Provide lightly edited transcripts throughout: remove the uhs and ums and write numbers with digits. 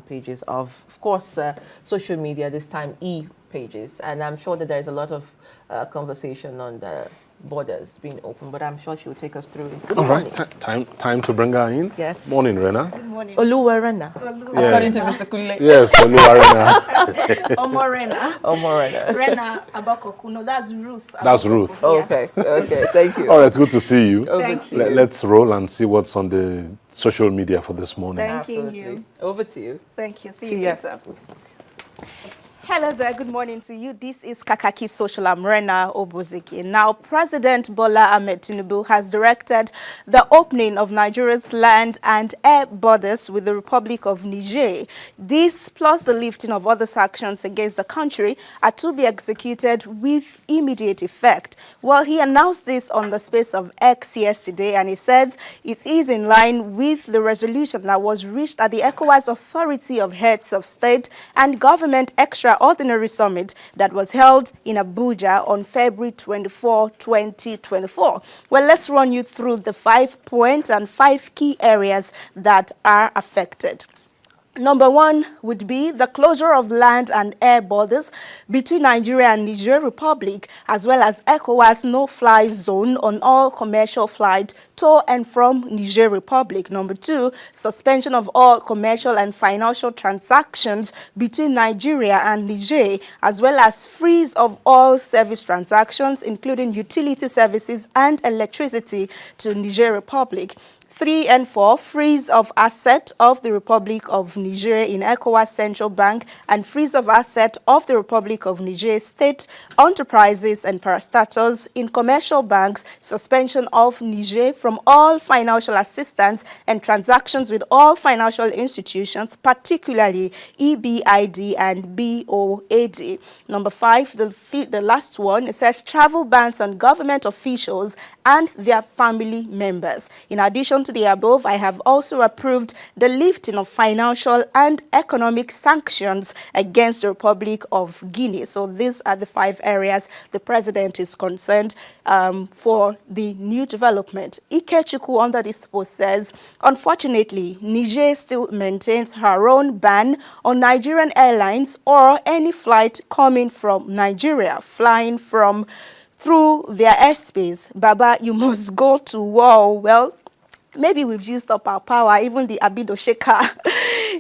pages of course, social media, this time pages. And I'm sure that there's a lot of conversation on the borders being open, but I'm sure she will take us through it. Good morning. Time to bring her in. Yes. Morning, Rena. Good morning. Oluwarena. Yeah. According to Mr. Kule. Yes, Oluwarena. Omorena. Omorena. Rena Abakokuno. That's Ruth. That's Ruth. Yeah. Okay, okay, thank you. All right, it's good to see you. Thank you. Let's roll and see what's on the social media for this morning. Thank you. Over to you. Thank you. See you later. Hello there, good morning to you. This is Kakaaki Social. I'm Rena Obozeghie. Now, President Bola Ahmed Tinubu has directed the opening of Nigeria's land and air borders with the Republic of Niger. This, plus the lifting of other sanctions against the country, are to be executed with immediate effect. Well, he announced this on the space of X yesterday, and he said it is in line with the resolution that was reached at the ECOWAS Authority of Heads of State and Government Extraordinary Summit that was held in Abuja on February 24, 2024. Well, let's run you through the 5 points and 5 key areas that are affected. Number one would be the closure of land and air borders between Nigeria and Niger Republic, as well as ECOWAS no-fly zone on all commercial flights to and from Niger Republic. Number two, suspension of all commercial and financial transactions between Nigeria and Niger, as well as freeze of all service transactions, including utility services and electricity to Niger Republic. 3 and 4, freeze of asset of the Republic of Niger in ECOWAS Central Bank and freeze of asset of the Republic of Niger state enterprises and parastatals in commercial banks, suspension of Niger from all financial assistance and transactions with all financial institutions, particularly EBID and BOAD. Number 5, the last one, it says travel bans on government officials and their family members. In addition to the above, I have also approved the lifting of financial and economic sanctions against the Republic of Guinea. So these are the 5 areas the president is concerned for the new development. Ikechukwu under this post says, unfortunately, Niger still maintains her own ban on Nigerian airlines or any flight coming from Nigeria, flying through their airspace. Baba, you must go to war. Well, maybe we've used up our power. Even the Abido Shaker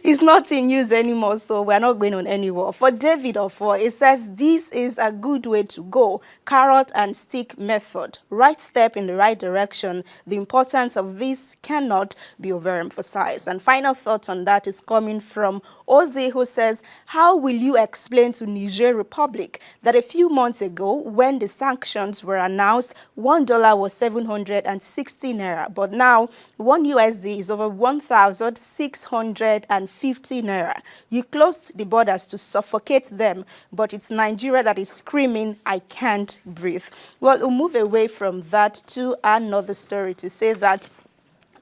is not in use anymore, so we're not going on any war. For David Ofo, it says this is a good way to go. Carrot and stick method. Right step in the right direction. The importance of this cannot be overemphasized. And final thought on that is coming from Oze, who says, how will you explain to Niger Republic that a few months ago, when the sanctions were announced, $1 was 760 naira, but now one USD is over 1,650 naira. You closed the borders to suffocate them, but it's Nigeria that is screaming, I can't breathe. Well, we'll move away from that to another story to say that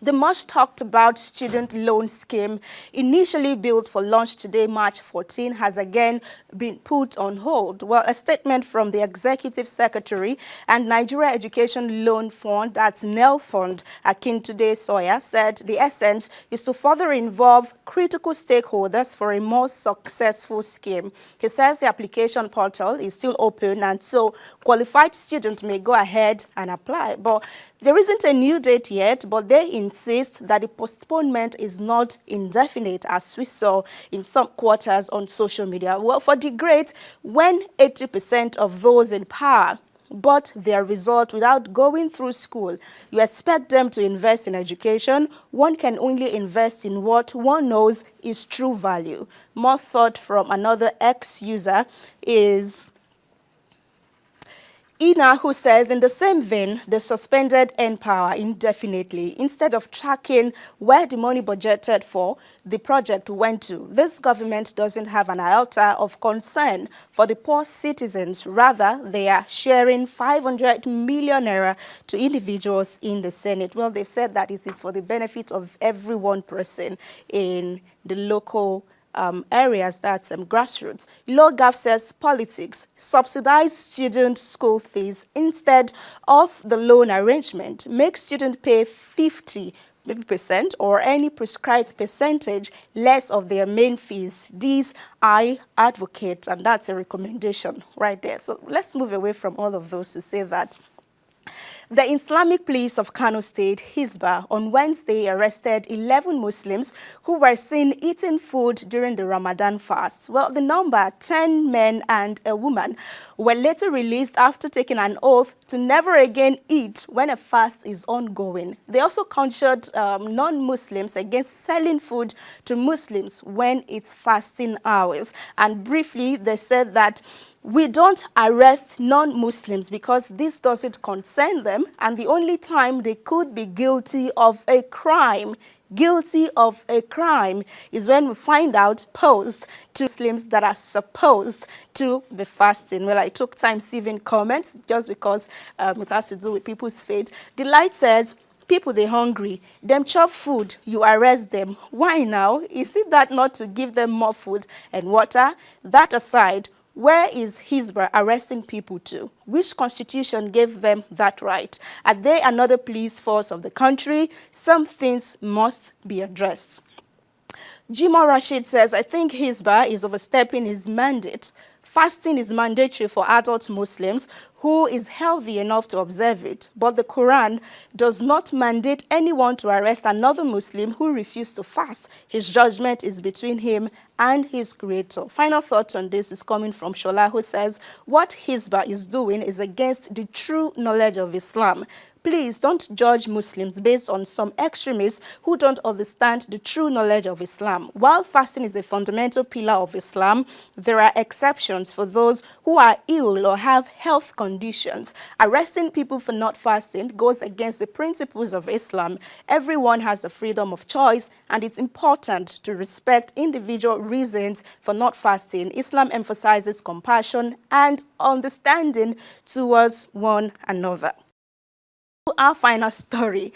the much talked about student loan scheme, initially built for launch today, March 14, has again been put on hold. Well, a statement from the Executive Secretary and Nigeria Education Loan Fund, that's NEL Fund, Akintunde Sawyer, said the essence is to further involve critical stakeholders for a more successful scheme. He says the application portal is still open, and so qualified students may go ahead and apply. But there isn't a new date yet, but they insist that the postponement is not indefinite, as we saw in some quarters on social media. Well, for the great, when 80% of those in power but their result without going through school, you expect them to invest in education. One can only invest in what one knows is true value. More thought from another ex-user is Ina, who says, in the same vein, they suspended N-Power indefinitely instead of tracking where the money budgeted for the project went to. This government doesn't have an iota of concern for the poor citizens. Rather, they are sharing 500 million naira to individuals in the Senate. Well, they've said that it is for the benefit of every one person in the local areas, that's grassroots. LoGAF says politics, subsidize student school fees instead of the loan arrangement, make student pay 50 maybe percent or any prescribed percentage less of their main fees. These I advocate, and that's a recommendation right there. So let's move away from all of those to say that the Islamic police of Kano State, Hisbah, on Wednesday arrested 11 Muslims who were seen eating food during the Ramadan fast. Well, the number, 10 men and a woman, were later released after taking an oath to never again eat when a fast is ongoing. They also conjured non-Muslims against selling food to Muslims when it's fasting hours. And briefly, they said that we don't arrest non-Muslims because this doesn't concern them, and the only time they could be guilty of a crime is when we find out posts to Muslims that are supposed to be fasting. Well, I took time saving comments just because it has to do with people's faith. The Light says, people they hungry, them chop food, you arrest them. Why now? Is it that not to give them more food and water? That aside, where is Hisbah arresting people to? Which constitution gave them that right? Are they another police force of the country? Some things must be addressed. Jimo Rashid says, I think Hisbah is overstepping his mandate. Fasting is mandatory for adult Muslims who is healthy enough to observe it, but the Quran does not mandate anyone to arrest another Muslim who refused to fast. His judgment is between him and his creator. Final thoughts on this is coming from Shola, who says, what Hisbah is doing is against the true knowledge of Islam. Please don't judge Muslims based on some extremists who don't understand the true knowledge of Islam. While fasting is a fundamental pillar of Islam, there are exceptions for those who are ill or have health conditions. Arresting people for not fasting goes against the principles of Islam. Everyone has the freedom of choice, and it's important to respect individual reasons for not fasting. Islam emphasizes compassion and understanding towards one another. Our final story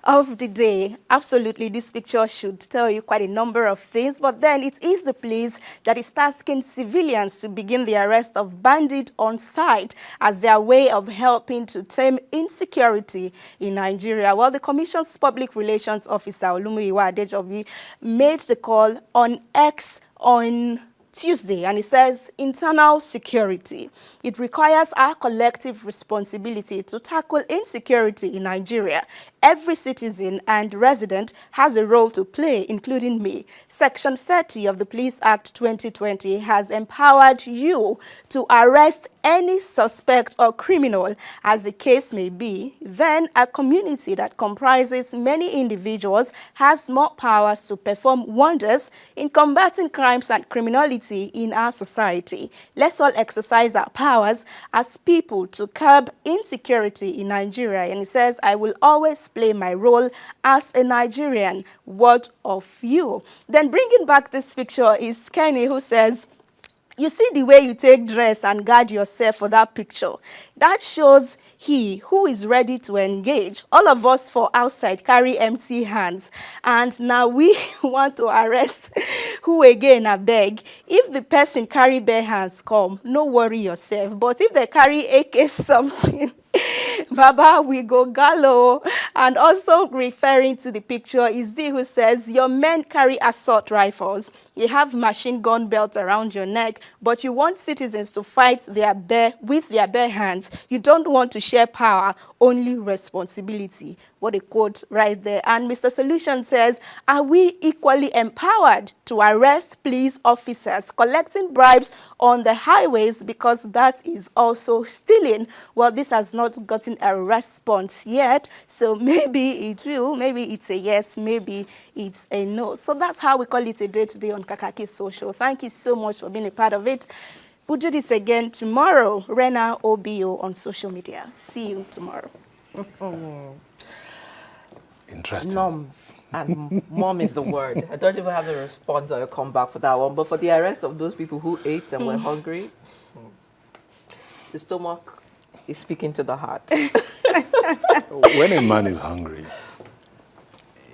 of the day. Absolutely, this picture should tell you quite a number of things, but then it is the police that is tasking civilians to begin the arrest of bandits on site as their way of helping to tame insecurity in Nigeria. Well, the Commission's Public Relations Officer, Olumuyiwa Adejobi, made the call on X on Tuesday, and it says, internal security. It requires our collective responsibility to tackle insecurity in Nigeria. Every citizen and resident has a role to play, including me. Section 30 of the Police Act 2020 has empowered you to arrest any suspect or criminal, as the case may be. Then a community that comprises many individuals has more powers to perform wonders in combating crimes and criminality in our society. Let's all exercise our powers as people to curb insecurity in Nigeria. And it says, I will always play my role as a Nigerian. What of you? Then bringing back this picture is Kenny, who says, you see the way you take dress and guard yourself for that picture. That shows he who is ready to engage. All of us for outside carry empty hands. And now we want to arrest who again, I beg. If the person carry bare hands, come, no worry yourself. But if they carry AK something, Baba, we go gallo. And also referring to the picture is Z, who says, your men carry assault rifles. You have machine gun belt around your neck, but you want citizens to fight with their bare hands. You don't want to share power, only responsibility. What a quote right there. And Mr. Solution says, are we equally empowered to arrest police officers collecting bribes on the highways, because that is also stealing? Well, this has not gotten a response yet, so maybe it will. Maybe it's a yes, maybe it's a no. So that's how we call it a day today on Kakaaki Social. Thank you so much for being a part of it. We'll do this again tomorrow. Rena OBO on social media. See you tomorrow. Interesting. Numb. And mom is the word. I don't even have a response or a comeback for that one. But for the arrest of those people who ate and were hungry, the stomach is speaking to the heart. When a man is hungry,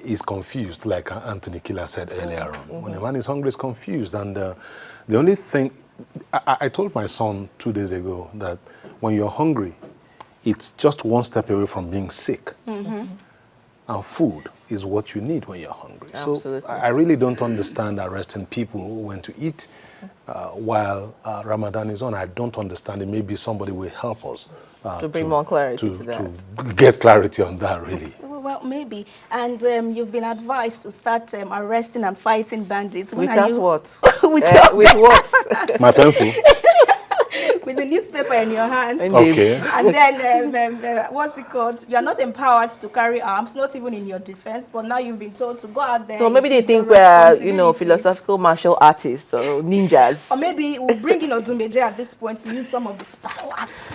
he's confused, like Anthony Killer said earlier on. When a man is hungry, he's confused. And the only thing, I told my son 2 days ago that when you're hungry, it's just one step away from being sick. And food is what you need when you're hungry. Absolutely. So I really don't understand arresting people who went to eat while Ramadan is on. I don't understand it. Maybe somebody will help us to bring more clarity to that. To get clarity on that, really. Well, maybe. And you've been advised to start arresting and fighting bandits. When Without are you... what? with, With what? My pencil. with the newspaper in your hand. Indeed. Okay. And then, what's it called? You are not empowered to carry arms, not even in your defense, but now you've been told to go out there. So maybe It they is your think we're, responsibility. philosophical martial artists or ninjas. Or maybe we'll bring in Odumeje at this point to use some of his powers.